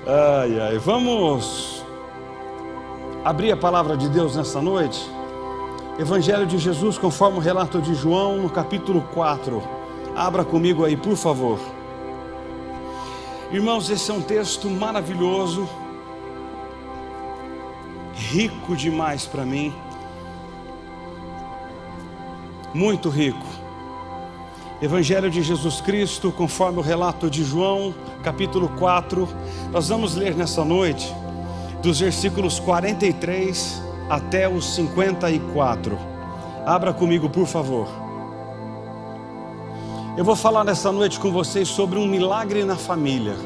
Ai, ai, vamos abrir a palavra de Deus nessa noite. Evangelho de Jesus, conforme o relato de João, no capítulo 4. Abra comigo aí, por favor. Irmãos, esse é um texto maravilhoso, rico demais para mim, muito rico. Evangelho de Jesus Cristo, conforme o relato de João, capítulo 4. Nós vamos ler nessa noite dos versículos 43 até os 54. Abra comigo, por favor. Eu vou falar nessa noite com vocês sobre um milagre na família.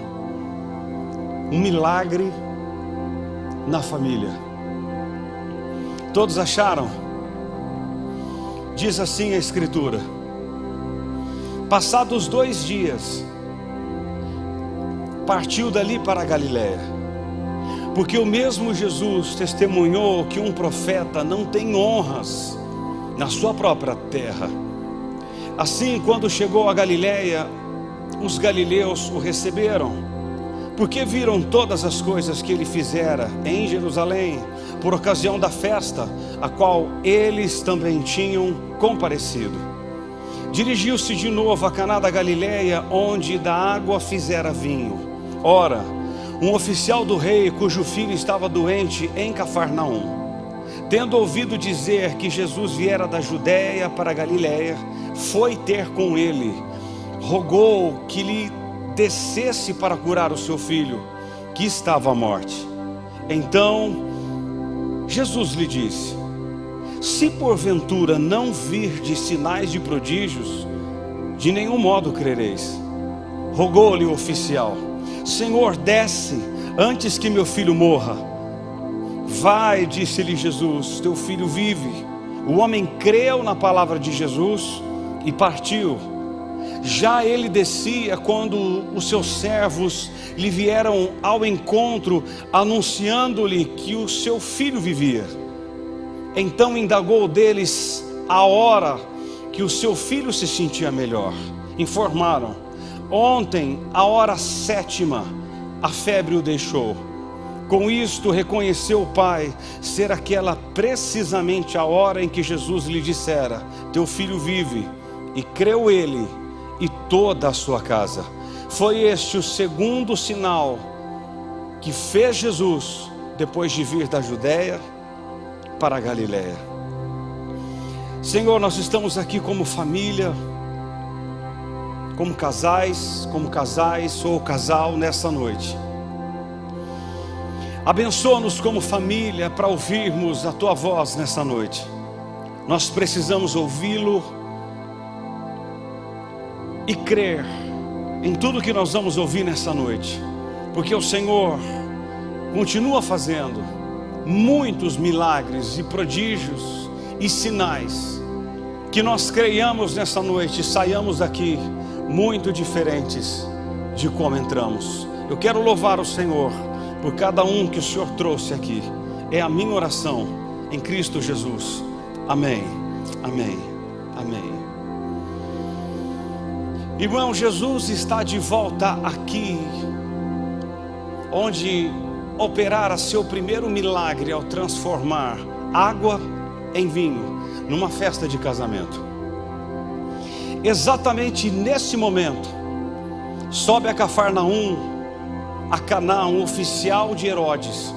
Um milagre na família. Todos acharam? Diz assim a Escritura: passados 2 dias, partiu dali para a Galiléia, porque o mesmo Jesus testemunhou que um profeta não tem honras na sua própria terra. Assim, quando chegou a Galiléia, os galileus o receberam, porque viram todas as coisas que ele fizera em Jerusalém, por ocasião da festa, a qual eles também tinham comparecido. Dirigiu-se de novo a Caná da Galiléia, onde da água fizera vinho. Ora, um oficial do rei, cujo filho estava doente em Cafarnaum, tendo ouvido dizer que Jesus viera da Judéia para a Galiléia, foi ter com ele, rogou que lhe descesse para curar o seu filho, que estava à morte. Então Jesus lhe disse: se porventura não virdes sinais de prodígios, de nenhum modo crereis. Rogou-lhe o oficial: Senhor, desce antes que meu filho morra. Vai, disse-lhe Jesus, teu filho vive. O homem creu na palavra de Jesus e partiu. Já ele descia quando os seus servos lhe vieram ao encontro, anunciando-lhe que o seu filho vivia. Então indagou deles a hora que o seu filho se sentia melhor. Informaram: ontem, à hora 7ª, a febre o deixou. Com isto reconheceu o pai ser aquela precisamente a hora em que Jesus lhe dissera: teu filho vive. E creu ele e toda a sua casa. Foi este o segundo sinal que fez Jesus depois de vir da Judéia para a Galiléia. Senhor, nós estamos aqui como família, como casais ou casal nessa noite. Abençoa-nos como família para ouvirmos a tua voz nessa noite. Nós precisamos ouvi-lo e crer em tudo que nós vamos ouvir nessa noite, porque o Senhor continua fazendo muitos milagres e prodígios e sinais, que nós creiamos nessa noite e saiamos daqui muito diferentes de como entramos. Eu quero louvar o Senhor por cada um que o Senhor trouxe aqui. É a minha oração em Cristo Jesus. Amém, amém, amém. Irmão, Jesus está de volta aqui, onde operara seu primeiro milagre ao transformar água em vinho, numa festa de casamento. Exatamente nesse momento, sobe a Cafarnaum, a Caná, um oficial de Herodes,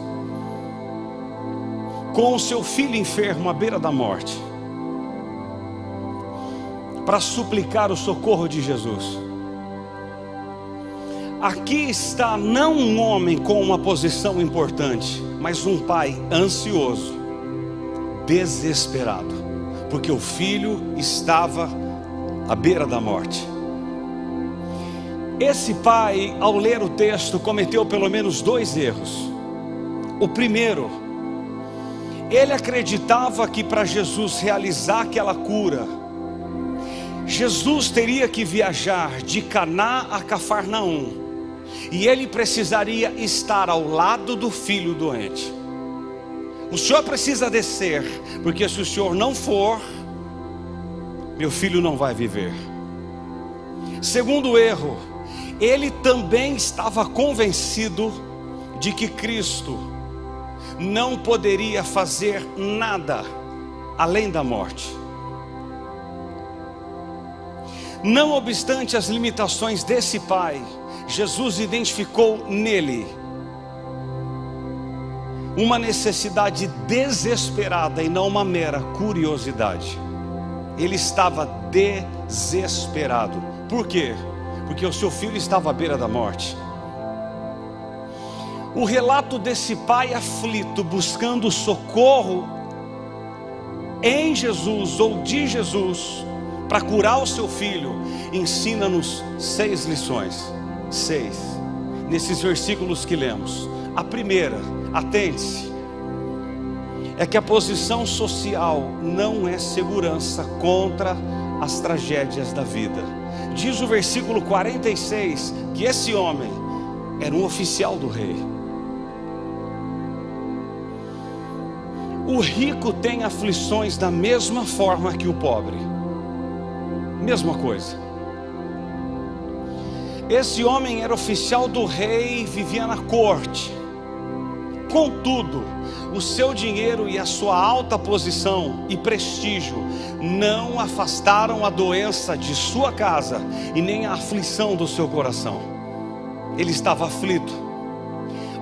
com o seu filho enfermo à beira da morte, para suplicar o socorro de Jesus. Aqui está não um homem com uma posição importante, mas um pai ansioso, desesperado, porque o filho estava à beira da morte. Esse pai, ao ler o texto, cometeu pelo menos 2 erros. O primeiro, ele acreditava que para Jesus realizar aquela cura, Jesus teria que viajar de Caná a Cafarnaum, e ele precisaria estar ao lado do filho doente. O senhor precisa descer, porque se o senhor não for, meu filho não vai viver. Segundo erro, ele também estava convencido de que Cristo não poderia fazer nada além da morte. Não obstante as limitações desse pai, Jesus identificou nele uma necessidade desesperada e não uma mera curiosidade. Ele estava desesperado. Por quê? Porque o seu filho estava à beira da morte. O relato desse pai aflito, buscando socorro em Jesus ou de Jesus para curar o seu filho, ensina-nos 6 lições. 6, nesses versículos que lemos. A primeira, atente-se, é que a posição social não é segurança contra as tragédias da vida. Diz o versículo 46 que esse homem era um oficial do rei. O rico tem aflições da mesma forma que o pobre. Mesma coisa. Esse homem era oficial do rei, vivia na corte. Contudo, o seu dinheiro e a sua alta posição e prestígio não afastaram a doença de sua casa e nem a aflição do seu coração. Ele estava aflito.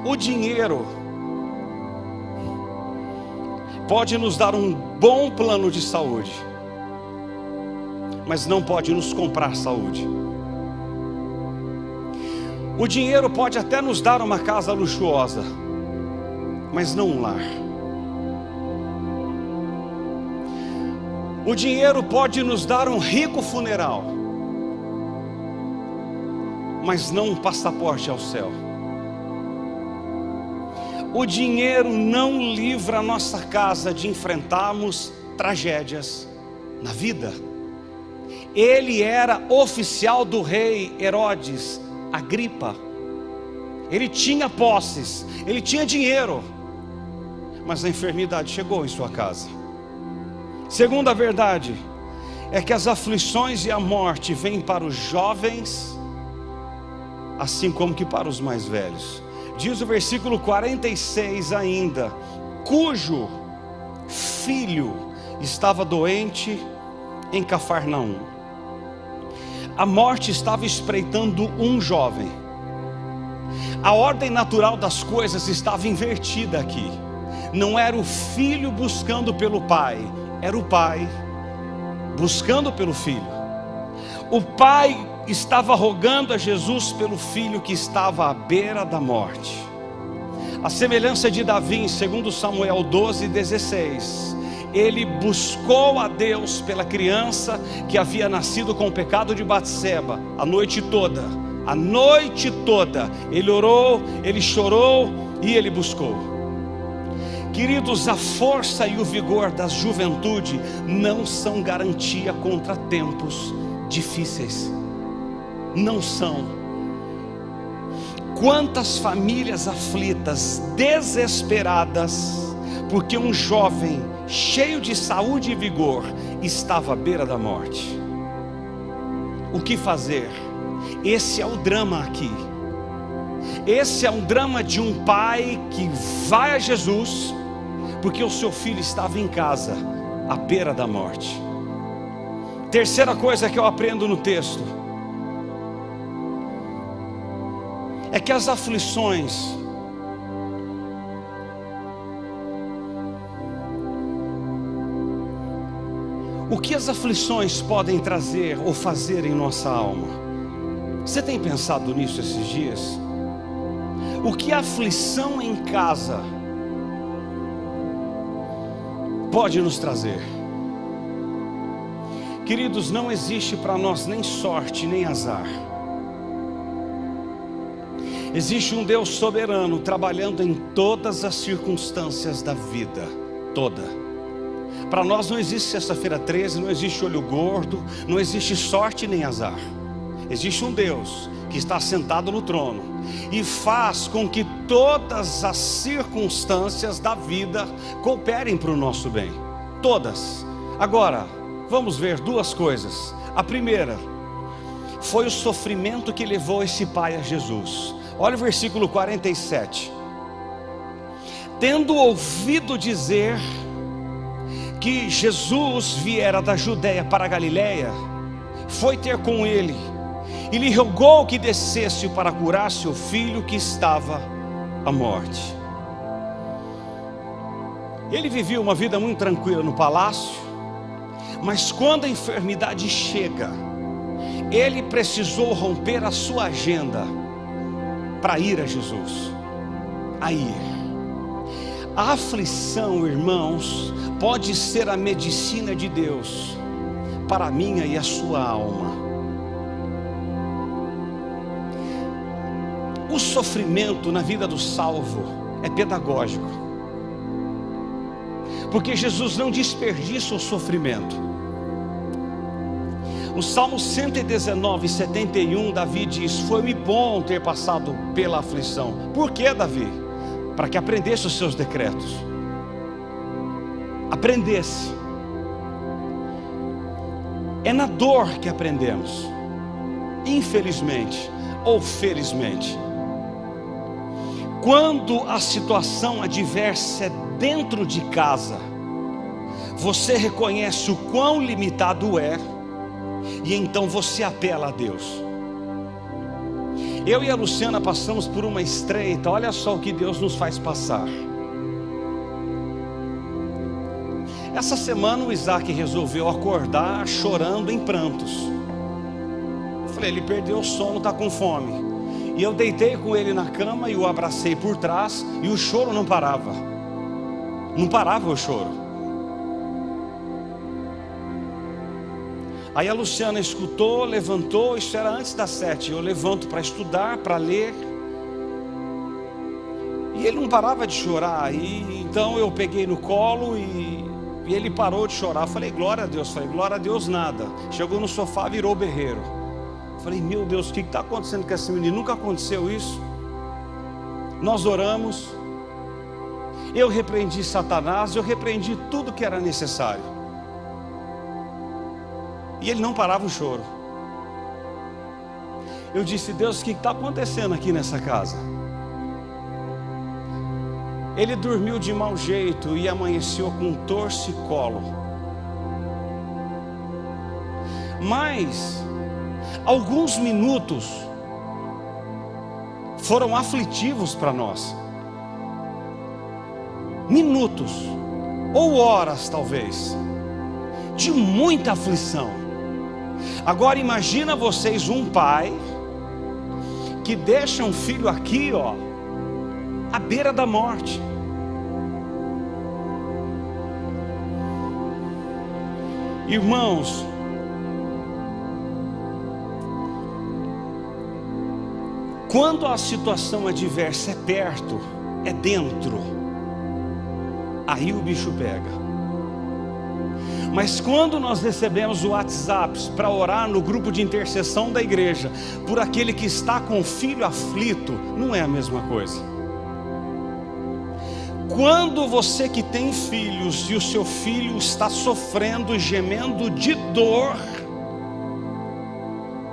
O dinheiro pode nos dar um bom plano de saúde, mas não pode nos comprar saúde. O dinheiro pode até nos dar uma casa luxuosa, mas não um lar. O dinheiro pode nos dar um rico funeral, mas não um passaporte ao céu. O dinheiro não livra a nossa casa de enfrentarmos tragédias na vida. Ele era oficial do rei Herodes Agripa. Ele tinha posses, ele tinha dinheiro, mas a enfermidade chegou em sua casa. Segunda verdade é que as aflições e a morte vêm para os jovens, assim como que para os mais velhos. Diz o versículo 46 ainda, cujo filho estava doente em Cafarnaum. A morte estava espreitando um jovem. A ordem natural das coisas estava invertida aqui. Não era o filho buscando pelo pai, era o pai buscando pelo filho. O pai estava rogando a Jesus pelo filho que estava à beira da morte. A semelhança de Davi em 2 Samuel 12:16, ele buscou a Deus pela criança que havia nascido com o pecado de Batseba. A noite toda ele orou, ele chorou e ele buscou. Queridos, a força e o vigor da juventude não são garantia contra tempos difíceis. Não são. Quantas famílias aflitas, desesperadas, porque um jovem cheio de saúde e vigor estava à beira da morte. O que fazer? Esse é o drama aqui. Esse é um drama de um pai que vai a Jesus, porque o seu filho estava em casa, à beira da morte. Terceira coisa que eu aprendo no texto é que as aflições o que as aflições podem trazer ou fazer em nossa alma? Você tem pensado nisso esses dias? O que a aflição em casa pode nos trazer? Queridos, não existe para nós nem sorte nem azar. Existe um Deus soberano trabalhando em todas as circunstâncias da vida, toda. Para nós não existe sexta-feira 13, não existe olho gordo, não existe sorte nem azar. Existe um Deus que está sentado no trono e faz com que todas as circunstâncias da vida cooperem para o nosso bem, todas. Agora, vamos ver duas coisas. A primeira foi o sofrimento que levou esse pai a Jesus. Olha o versículo 47. tendo ouvido dizer que Jesus viera da Judéia para a Galiléia, foi ter com ele e lhe rogou que descesse para curar seu filho que estava à morte. Ele vivia uma vida muito tranquila no palácio, mas quando a enfermidade chega, ele precisou romper a sua agenda para ir a Jesus. A aflição, irmãos, pode ser a medicina de Deus para a minha e a sua alma. O sofrimento na vida do salvo é pedagógico, porque Jesus não desperdiça o sofrimento. No Salmo 119, 71, Davi diz: foi-me bom ter passado pela aflição. Por que, Davi? Para que aprendesse os seus decretos. Aprendesse. É na dor que aprendemos, infelizmente ou felizmente. Quando a situação adversa é dentro de casa, você reconhece o quão limitado é, e então você apela a Deus. Eu e a Luciana passamos por uma estreita. Olha só o que Deus nos faz passar. Essa semana o Isaac resolveu acordar chorando em prantos. Eu falei, ele perdeu o sono, está com fome. E eu deitei com ele na cama e o abracei por trás, e o choro não parava. Não parava o choro. Aí a Luciana escutou, levantou, isso era antes das 7. Eu levanto para estudar, para ler, e ele não parava de chorar. E então eu peguei no colo e ele parou de chorar. Eu falei, glória a Deus. Falei, glória a Deus nada. Chegou no sofá, virou berreiro. Eu falei, meu Deus, o que está acontecendo com esse menino? Nunca aconteceu isso. Nós oramos, eu repreendi Satanás, eu repreendi tudo que era necessário. E ele não parava o choro. Eu disse, Deus, o que está acontecendo aqui nessa casa? Ele dormiu de mau jeito e amanheceu com um torcicolo. Mas alguns minutos foram aflitivos para nós. Minutos ou horas talvez de muita aflição. Agora imagina vocês um pai que deixa um filho aqui, à beira da morte. Irmãos, quando a situação adversa é perto, é dentro, aí o bicho pega. Mas quando nós recebemos o WhatsApp para orar no grupo de intercessão da igreja por aquele que está com o filho aflito, não é a mesma coisa. Quando você que tem filhos e o seu filho está sofrendo, gemendo de dor,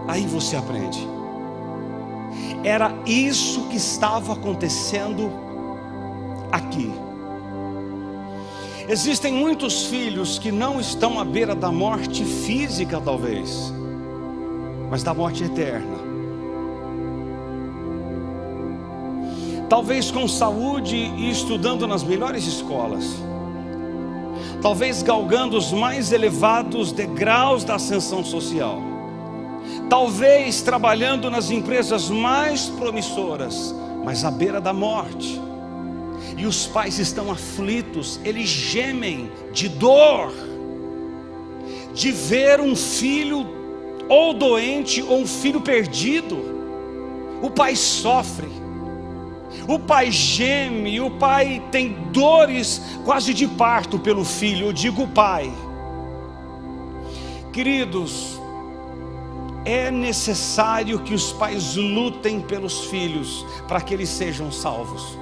aí você aprende. Era isso que estava acontecendo aqui. Existem muitos filhos que não estão à beira da morte física talvez, mas da morte eterna. Talvez com saúde e estudando nas melhores escolas. Talvez galgando os mais elevados degraus da ascensão social. Talvez trabalhando nas empresas mais promissoras, mas à beira da morte. E os pais estão aflitos, eles gemem de dor, de ver um filho ou doente ou um filho perdido. O pai sofre, o pai geme, o pai tem dores quase de parto pelo filho. Eu digo pai. Queridos, é necessário que os pais lutem pelos filhos para que eles sejam salvos.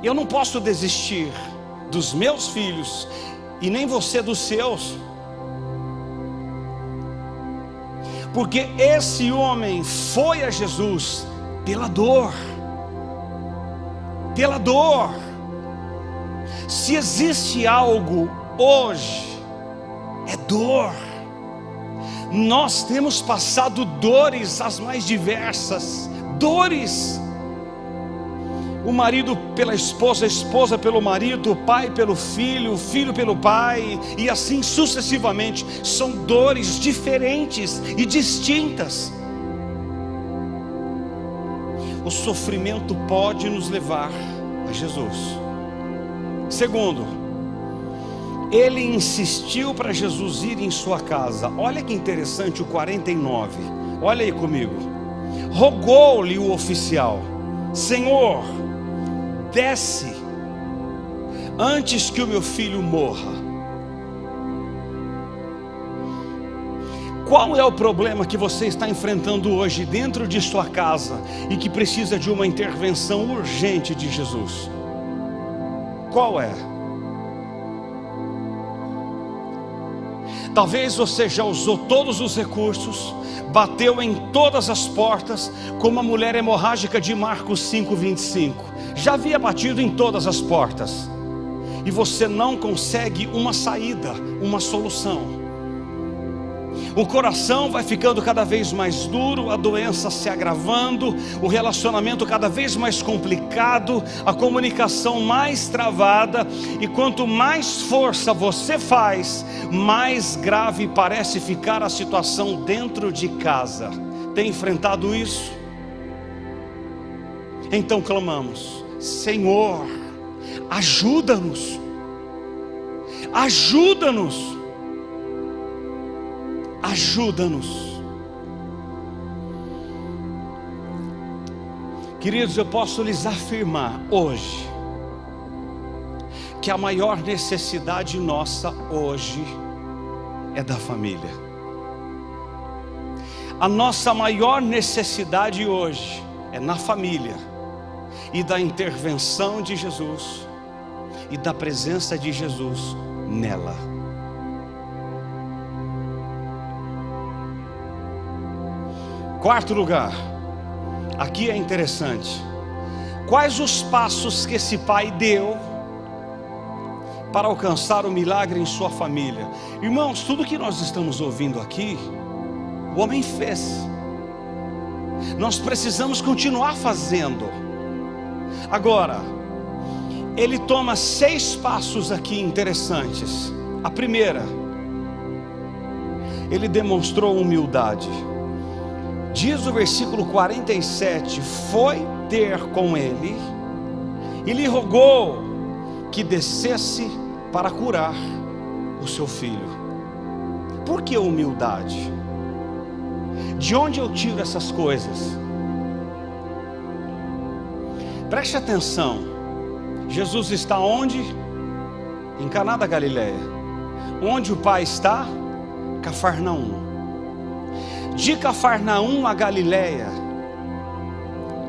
Eu não posso desistir dos meus filhos e nem você dos seus, porque esse homem foi a Jesus pela dor. pela dor. Se existe algo hoje, é dor. Nós temos passado dores as mais diversas, dores. O marido pela esposa, a esposa pelo marido, o pai pelo filho, o filho pelo pai, e assim sucessivamente. São dores diferentes e distintas. O sofrimento pode nos levar a Jesus. Segundo, ele insistiu para Jesus ir em sua casa. Olha que interessante o 49. Olha aí comigo. Rogou-lhe o oficial: Senhor, desce antes que o meu filho morra. Qual é o problema que você está enfrentando hoje dentro de sua casa e que precisa de uma intervenção urgente de Jesus? Qual é? Talvez você já usou todos os recursos, bateu em todas as portas, como a mulher hemorrágica de Marcos 5:25. Já havia batido em todas as portas, e você não consegue uma saída, uma solução. O coração vai ficando cada vez mais duro, a doença se agravando, o relacionamento cada vez mais complicado, a comunicação mais travada, e quanto mais força você faz, mais grave parece ficar a situação dentro de casa. Tem enfrentado isso? Então clamamos: Senhor, ajuda-nos, ajuda-nos, ajuda-nos. Queridos, eu posso lhes afirmar hoje que a maior necessidade nossa hoje é da família. A nossa maior necessidade hoje é na família, e da intervenção de Jesus e da presença de Jesus nela. Quarto lugar, aqui é interessante. Quais os passos que esse pai deu para alcançar o milagre em sua família? Irmãos, tudo que nós estamos ouvindo aqui, o homem fez. Nós precisamos continuar fazendo. Agora, ele toma 6 passos aqui interessantes. A primeira, ele demonstrou humildade. Diz o versículo 47: foi ter com ele e lhe rogou que descesse para curar o seu filho. Por que humildade? De onde eu tiro essas coisas? Preste atenção. Jesus está onde? Em Caná da Galileia. Onde o pai está? Cafarnaum. De Cafarnaum a Galileia,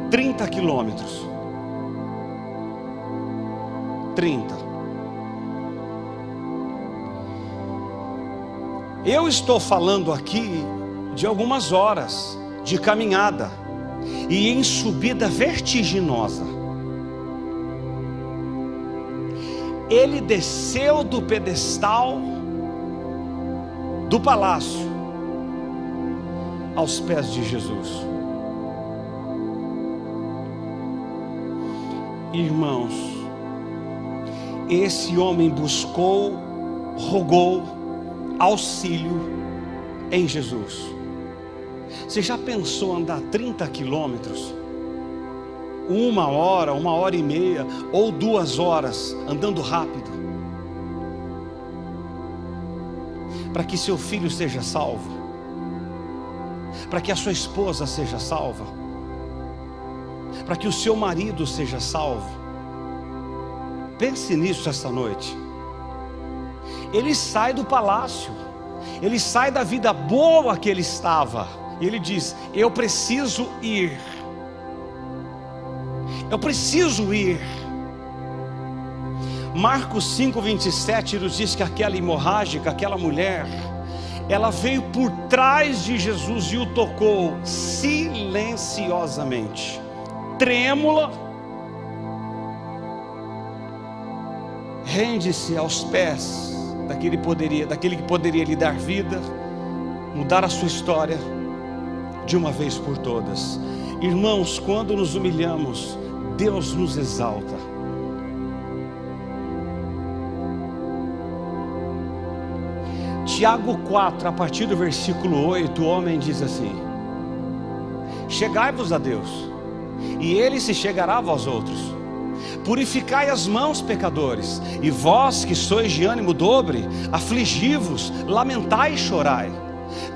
30 quilômetros. 30. Eu estou falando aqui de algumas horas de caminhada e em subida vertiginosa. Ele desceu do pedestal do palácio aos pés de Jesus. Irmãos, esse homem buscou, rogou auxílio em Jesus. Você já pensou andar 30 quilômetros? 1 hora, 1h30 ou 2 horas andando rápido, para que seu filho seja salvo, para que a sua esposa seja salva, para que o seu marido seja salvo? Pense nisso essa noite. Ele sai do palácio, ele sai da vida boa que ele estava, e ele diz: eu preciso ir, eu preciso ir. Marcos 5:27 nos diz que aquela hemorrágica, aquela mulher, ela veio por trás de Jesus e o tocou silenciosamente, trêmula, rende-se aos pés daquele que poderia lhe dar vida, mudar a sua história de uma vez por todas. Irmãos, quando nos humilhamos, Deus nos exalta. Tiago 4, a partir do versículo 8, o homem diz assim: chegai-vos a Deus, e Ele se chegará a vós outros. Purificai as mãos, pecadores, e vós que sois de ânimo dobre, afligi-vos, lamentai e chorai.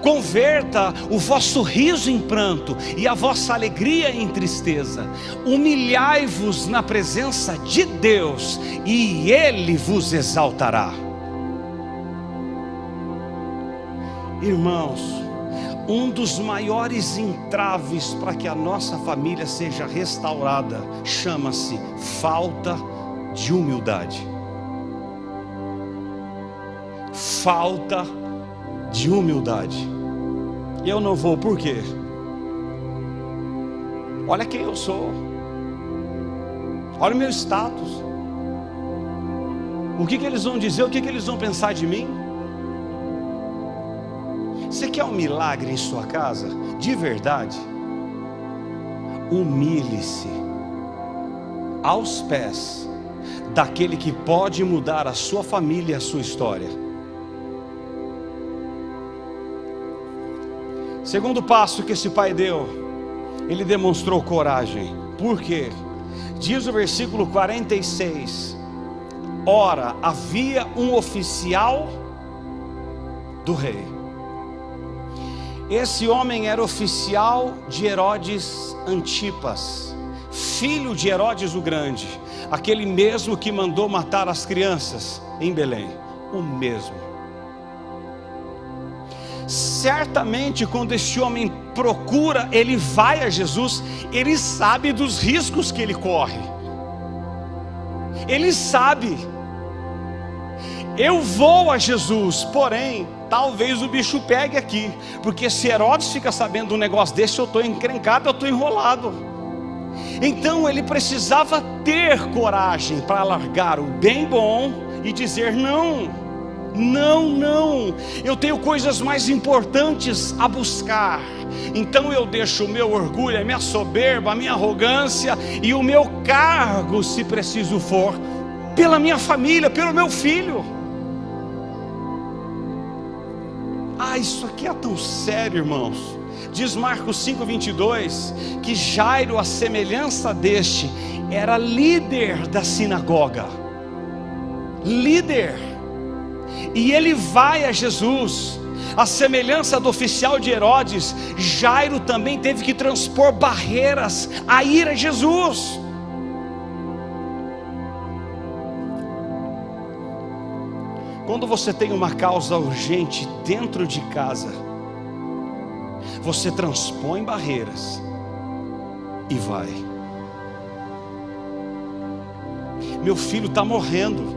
Converta o vosso riso em pranto e a vossa alegria em tristeza. Humilhai-vos na presença de Deus, e Ele vos exaltará. Irmãos, um dos maiores entraves para que a nossa família seja restaurada chama-se falta de humildade. Falta de humildade. Eu não vou, por quê? Olha quem eu sou, olha o meu status, o que eles vão dizer, o que eles vão pensar de mim? Você quer um milagre em sua casa? De verdade? Humilhe-se aos pés daquele que pode mudar a sua família e a sua história. Segundo passo que esse pai deu, ele demonstrou coragem. Por quê? Diz o versículo 46: ora, havia um oficial do rei. Esse homem era oficial de Herodes Antipas, filho de Herodes o Grande, aquele mesmo que mandou matar as crianças em Belém, o mesmo. Certamente quando esse homem procura, ele vai a Jesus, ele sabe dos riscos que ele corre, ele sabe, eu vou a Jesus, porém, talvez o bicho pegue aqui, porque se Herodes fica sabendo um negócio desse, eu estou encrencado, eu estou enrolado. Então ele precisava ter coragem para largar o bem bom e dizer: não, não, não, eu tenho coisas mais importantes a buscar. Então eu deixo o meu orgulho, a minha soberba, a minha arrogância e o meu cargo, se preciso for, pela minha família, pelo meu filho. Isso aqui é tão sério, irmãos. Diz Marcos 5:22 que Jairo, a semelhança deste, era líder da sinagoga, líder, e ele vai a Jesus. A semelhança do oficial de Herodes, Jairo também teve que transpor barreiras a ir a Jesus. Quando você tem uma causa urgente dentro de casa, você transpõe barreiras e vai. Meu filho está morrendo,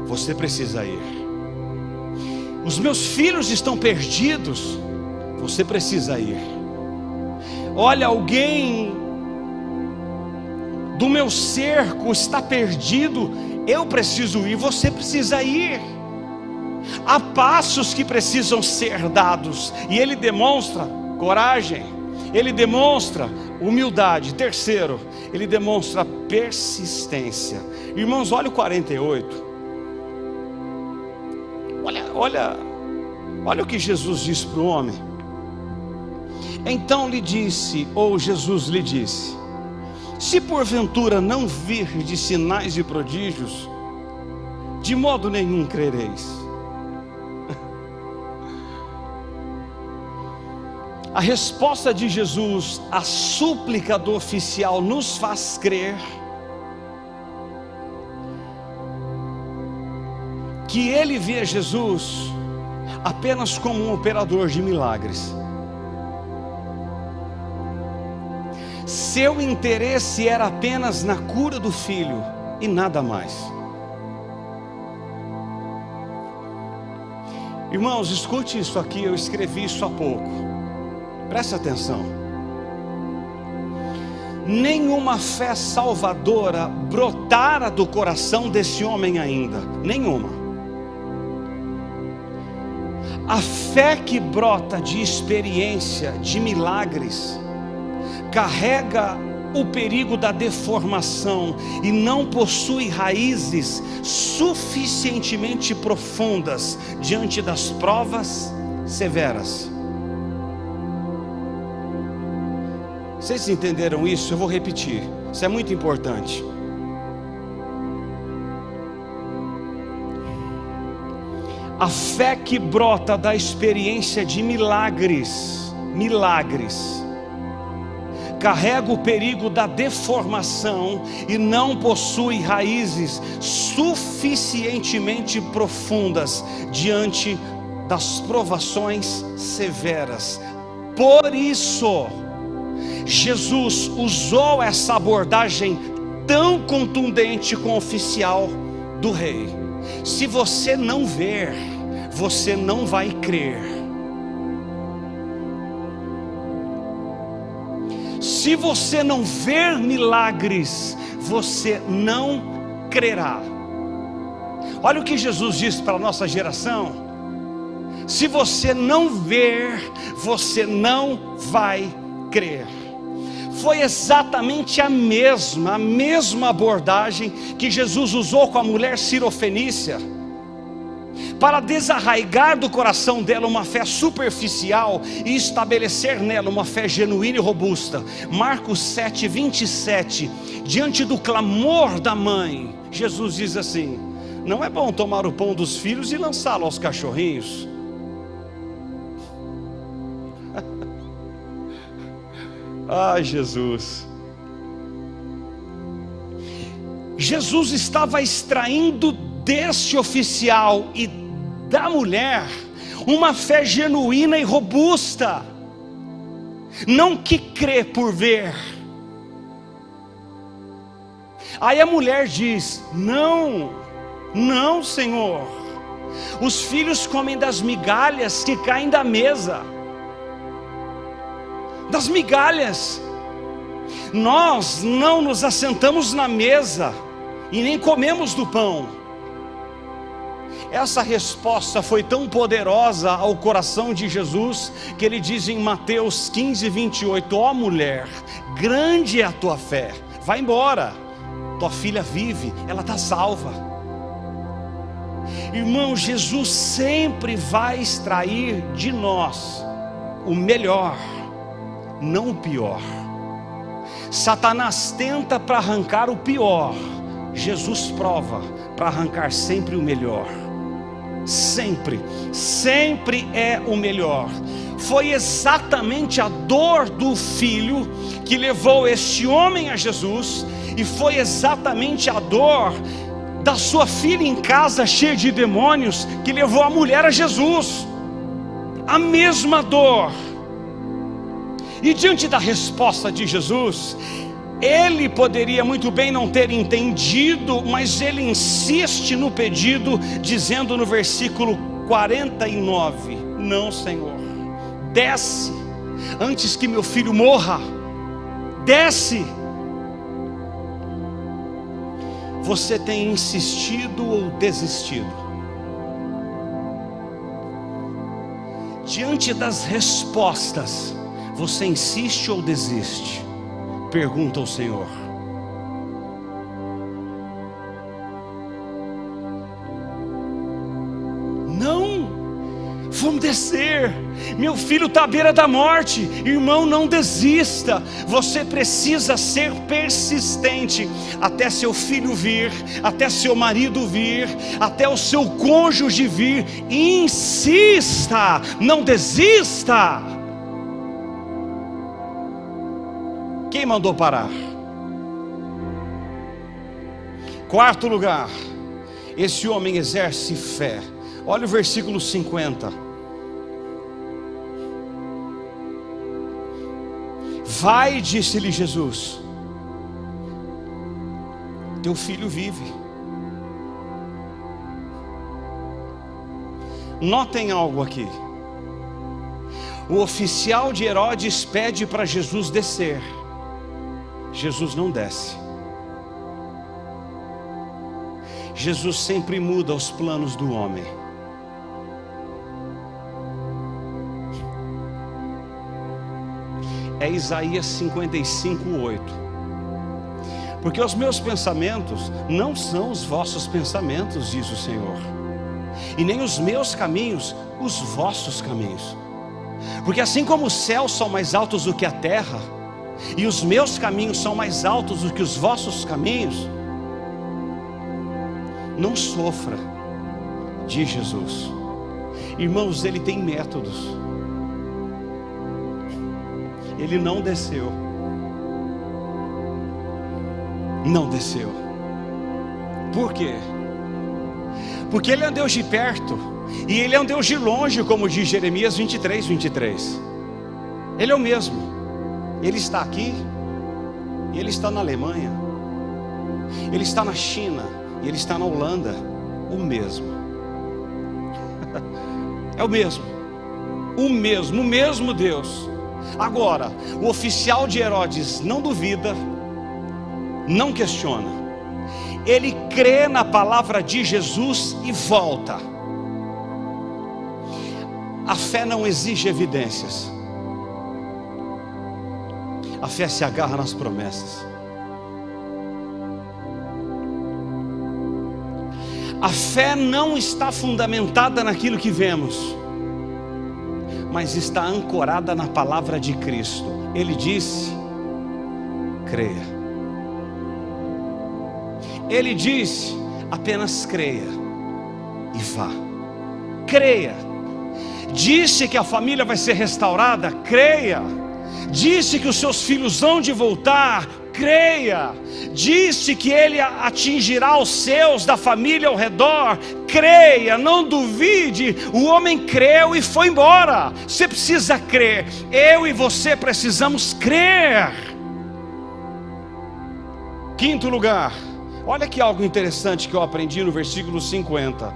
você precisa ir. Os meus filhos estão perdidos, você precisa ir. Olha, alguém do meu cerco está perdido, eu preciso ir, você precisa ir. Há passos que precisam ser dados, e ele demonstra coragem, ele demonstra humildade. Terceiro, ele demonstra persistência. Irmãos, olha o 48. Olha o que Jesus disse para o homem. Então lhe disse, ou Jesus lhe disse: se porventura não virdes sinais e prodígios, de modo nenhum crereis. A resposta de Jesus à súplica do oficial nos faz crer que ele via Jesus apenas como um operador de milagres. Seu interesse era apenas na cura do filho e nada mais. Irmãos, escute isso aqui, eu escrevi isso há pouco. Presta atenção. nenhuma fé salvadora brotara do coração desse homem ainda, nenhuma. A fé que brota de experiência, de milagres, carrega o perigo da deformação e não possui raízes suficientemente profundas diante das provas severas. Vocês entenderam isso? Eu vou repetir, isso é muito importante. A fé que brota da experiência de milagres, carrega o perigo da deformação e não possui raízes suficientemente profundas diante das provações severas. Por isso, Jesus usou essa abordagem tão contundente com o oficial do rei. Se você não ver, você não vai crer. Se você não ver milagres, você não crerá. Olha o que Jesus disse para a nossa geração: se você não ver, você não vai crer. Foi exatamente a mesma abordagem que Jesus usou com a mulher cirofenícia, para desarraigar do coração dela uma fé superficial e estabelecer nela uma fé genuína e robusta. Marcos 7:27, diante do clamor da mãe, Jesus diz assim: não é bom tomar o pão dos filhos e lançá-lo aos cachorrinhos. Ai, Jesus. Jesus estava extraindo desse oficial e da mulher uma fé genuína e robusta, não que crê por ver. Aí a mulher diz: não, Senhor, os filhos comem das migalhas que caem da mesa. Das migalhas. Nós não nos assentamos na mesa e nem comemos do pão. Essa resposta foi tão poderosa ao coração de Jesus, que ele diz em Mateus 15:28, ó mulher, grande é a tua fé, vai embora, tua filha vive, ela está salva. Irmão, Jesus sempre vai extrair de nós o melhor, não o pior. Satanás tenta para arrancar o pior, Jesus prova para arrancar sempre o melhor. Sempre é o melhor. Foi exatamente a dor do filho que levou este homem a Jesus, e foi exatamente a dor da sua filha em casa cheia de demônios que levou a mulher a Jesus. A mesma dor. E diante da resposta de Jesus, ele poderia muito bem não ter entendido, mas ele insiste no pedido, dizendo no versículo 49, não, Senhor, desce, antes que meu filho morra, desce. Você tem insistido ou desistido? Diante das respostas, você insiste ou desiste? Pergunta ao Senhor. Não, vamos descer, meu filho está à beira da morte. Irmão, não desista. Você precisa ser persistente até seu filho vir, até seu marido vir, até o seu cônjuge vir. Insista, não desista. Quem mandou parar? Quarto lugar, esse homem exerce fé. Olha o versículo 50. Vai, disse-lhe Jesus, teu filho vive. Notem algo aqui. O oficial de Herodes pede para Jesus descer. Jesus não desce. Jesus sempre muda os planos do homem. É Isaías 55:8. Porque os meus pensamentos não são os vossos pensamentos, diz o Senhor, e nem os meus caminhos os vossos caminhos. Porque assim como os céus são mais altos do que a terra, e os meus caminhos são mais altos do que os vossos caminhos, não sofra, diz Jesus. Irmãos, Ele tem métodos. Ele não desceu. Não desceu. Por quê? Porque Ele é um Deus de perto, e Ele é um Deus de longe, como diz Jeremias 23:23. Ele é o mesmo. Ele está aqui, e Ele está na Alemanha, Ele está na China, e Ele está na Holanda. O mesmo. É o mesmo. O mesmo Deus. Agora, o oficial de Herodes não duvida, não questiona. Ele crê na palavra de Jesus e volta. A fé não exige evidências. A fé se agarra nas promessas. A fé não está fundamentada naquilo que vemos, mas está ancorada na palavra de Cristo. Ele disse: creia. Ele disse: apenas creia e vá. Creia. Disse que a família vai ser restaurada, creia. Disse que os seus filhos hão de voltar, creia. Disse que Ele atingirá os seus da família ao redor, creia, não duvide. O homem creu e foi embora. Você precisa crer. Eu e você precisamos crer. Quinto lugar, olha que algo interessante que eu aprendi no versículo 50.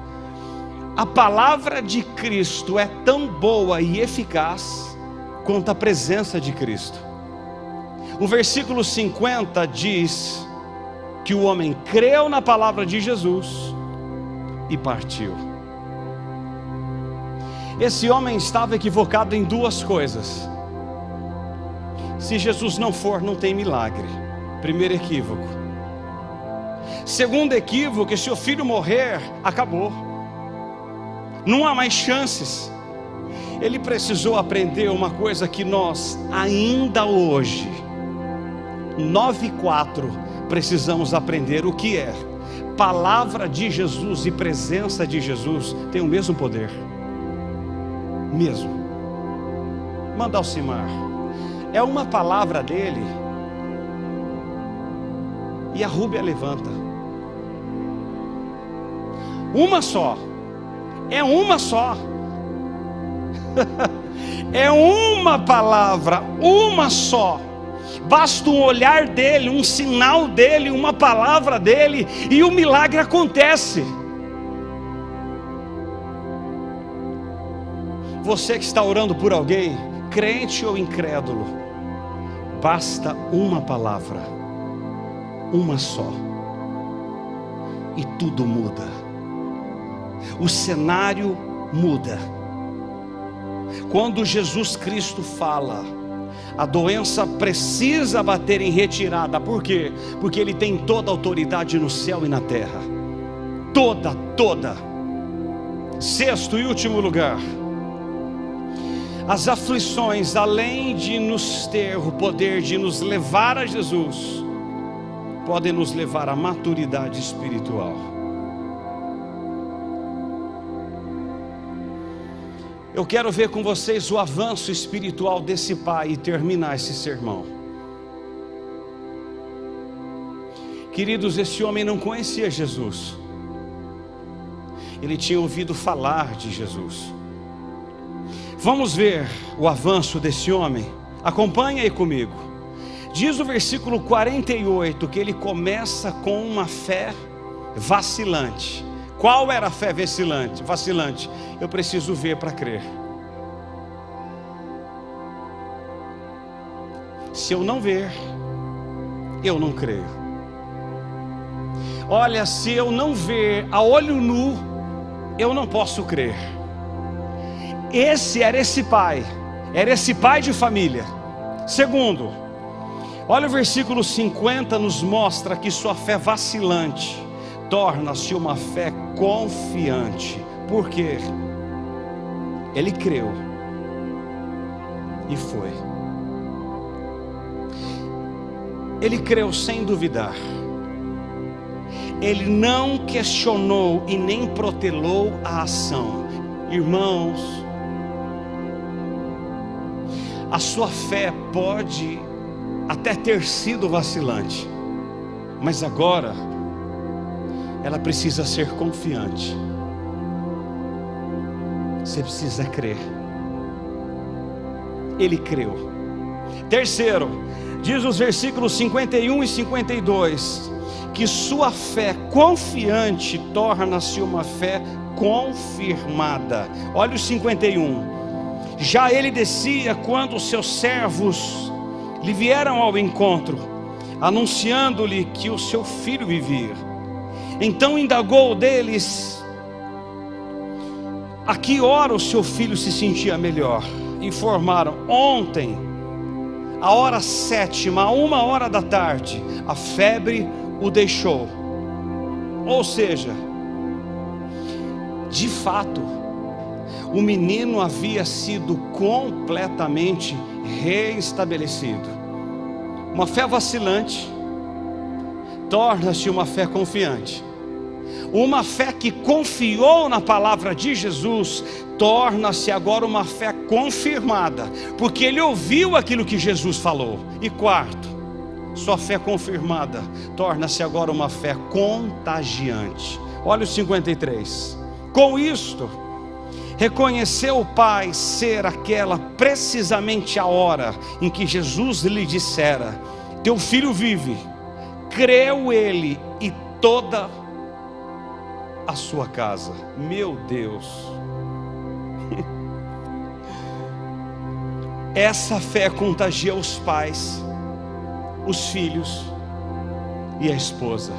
A palavra de Cristo é tão boa e eficaz quanto a presença de Cristo. O versículo 50 diz que o homem creu na palavra de Jesus e partiu. Esse homem estava equivocado em duas coisas. Se Jesus não for, não tem milagre. Primeiro equívoco. Segundo equívoco, se o filho morrer, acabou. Não há mais chances. Ele precisou aprender uma coisa que nós ainda hoje, 9:4, precisamos aprender. O que é? Palavra de Jesus e presença de Jesus tem o mesmo poder. Mesmo. Manda Alcimar. É uma palavra dele e a Rúbia levanta. Uma só. É uma só. É uma palavra, uma só. Basta um olhar dele, um sinal dele, uma palavra dele, e o milagre acontece. Você que está orando por alguém, crente ou incrédulo, basta uma palavra, uma só, e tudo muda. O cenário muda. Quando Jesus Cristo fala, a doença precisa bater em retirada. Por quê? Porque Ele tem toda a autoridade no céu e na terra. Toda. Sexto e último lugar, as aflições, além de nos ter o poder de nos levar a Jesus, podem nos levar à maturidade espiritual. Eu quero ver com vocês o avanço espiritual desse pai e terminar esse sermão. Queridos, esse homem não conhecia Jesus. Ele tinha ouvido falar de Jesus. Vamos ver o avanço desse homem. Acompanha aí comigo. Diz o versículo 48 que ele começa com uma fé vacilante. Qual era a fé vacilante? Eu preciso ver para crer. Se eu não ver, eu não creio. Olha, se eu não ver a olho nu, eu não posso crer. Era esse pai de família. Segundo, olha o versículo 50, nos mostra que sua fé vacilante torna-se uma fé confiante. Por quê? Ele creu e foi. Ele creu sem duvidar. Ele não questionou e nem protelou a ação. Irmãos, a sua fé pode até ter sido vacilante, mas agora ela precisa ser confiante. Você precisa crer. Ele creu. Terceiro, diz os versículos 51 e 52, que sua fé confiante torna-se uma fé confirmada. Olha o 51. Já ele descia quando os seus servos lhe vieram ao encontro, anunciando-lhe que o seu filho vivia. Então indagou deles a que hora o seu filho se sentia melhor. Informaram: ontem, a hora 7, a 1 da tarde, a febre o deixou. Ou seja, de fato, o menino havia sido completamente reestabelecido. Uma fé vacilante torna-se uma fé confiante. Uma fé que confiou na palavra de Jesus torna-se agora uma fé confirmada, porque ele ouviu aquilo que Jesus falou. E quarto, sua fé confirmada torna-se agora uma fé contagiante. Olha o 53. Com isto, reconheceu o pai ser aquela precisamente a hora em que Jesus lhe dissera: teu filho vive. Creu ele e toda a sua casa. Meu Deus. Essa fé contagia os pais, os filhos e a esposa.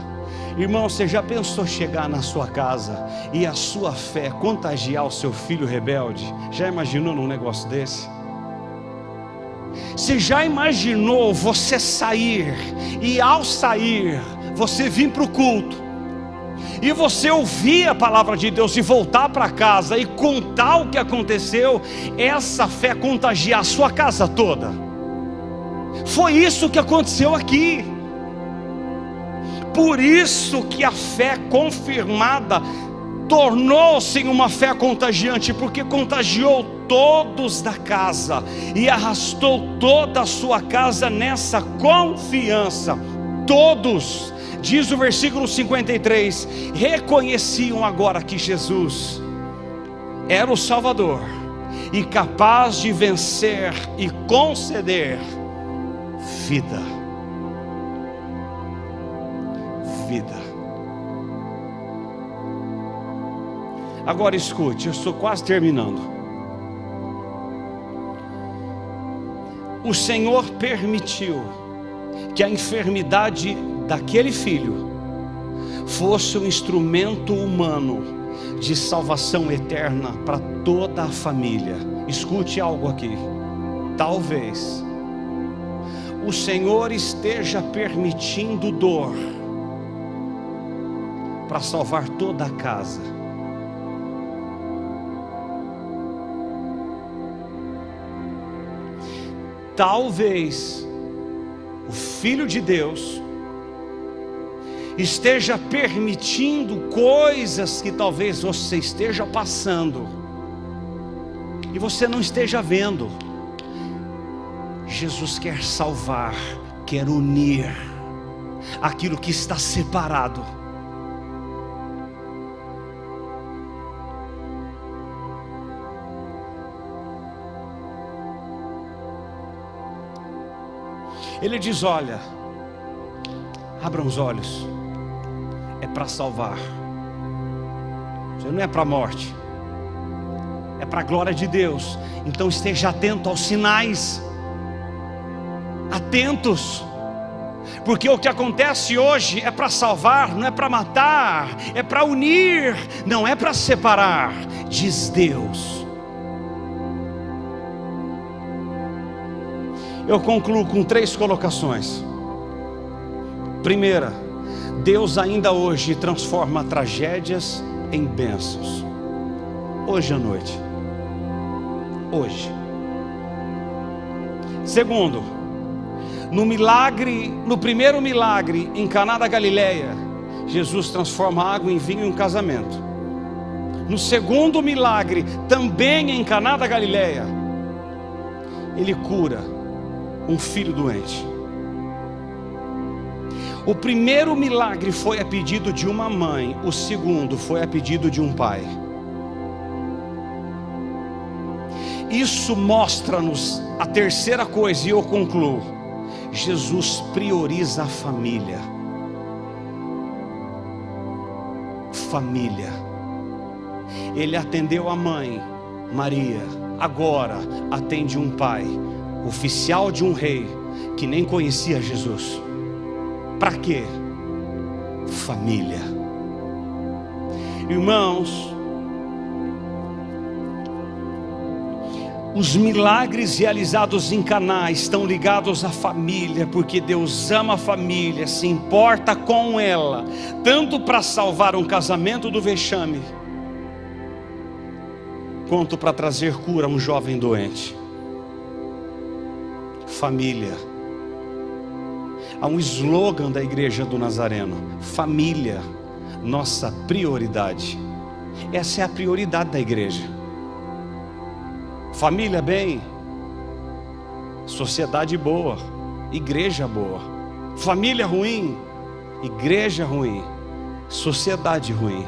Irmão, você já pensou chegar na sua casa e a sua fé contagiar o seu filho rebelde? Já imaginou num negócio desse? Você já imaginou você sair e ao sair você vir para o culto e você ouvir a palavra de Deus e voltar para casa e contar o que aconteceu? Essa fé contagiar a sua casa toda. Foi isso que aconteceu aqui. Por isso que a fé confirmada tornou-se uma fé contagiante, porque contagiou todos da casa e arrastou toda a sua casa nessa confiança. Todos, diz o versículo 53, reconheciam agora que Jesus era o Salvador e capaz de vencer e conceder vida. Agora escute, eu estou quase terminando. O Senhor permitiu que a enfermidade daquele filho fosse um instrumento humano de salvação eterna para toda a família. Escute algo aqui. Talvez o Senhor esteja permitindo dor para salvar toda a casa. Talvez o Filho de Deus esteja permitindo coisas que talvez você esteja passando e você não esteja vendo. Jesus quer salvar, quer unir aquilo que está separado. Ele diz: olha, abram os olhos, é para salvar, não é para a morte, é para a glória de Deus. Então esteja atento aos sinais, atentos, Porque o que acontece hoje é para salvar, não é para matar, é para unir, não é para separar, diz Deus. Eu concluo com 3 colocações. Primeira, Deus ainda hoje transforma tragédias em bênçãos. Hoje à noite. Hoje. Segundo, no primeiro milagre em Caná da Galileia, Jesus transforma água em vinho em um casamento. No segundo milagre, também em Caná da Galileia, Ele cura um filho doente. O primeiro milagre foi a pedido de uma mãe, o segundo foi a pedido de um pai. Isso mostra-nos a terceira coisa, e eu concluo: Jesus prioriza a família. Família. Ele atendeu a mãe, Maria, agora atende um pai, oficial de um rei, que nem conhecia Jesus. Para quê? Família. Irmãos, os milagres realizados em Caná estão ligados à família, porque Deus ama a família, se importa com ela, tanto para salvar um casamento do vexame, quanto para trazer cura a um jovem doente. Família. Há um slogan da Igreja do Nazareno: família, nossa prioridade. Essa é a prioridade da igreja. Família bem, sociedade boa, igreja boa. Família ruim, igreja ruim, sociedade ruim.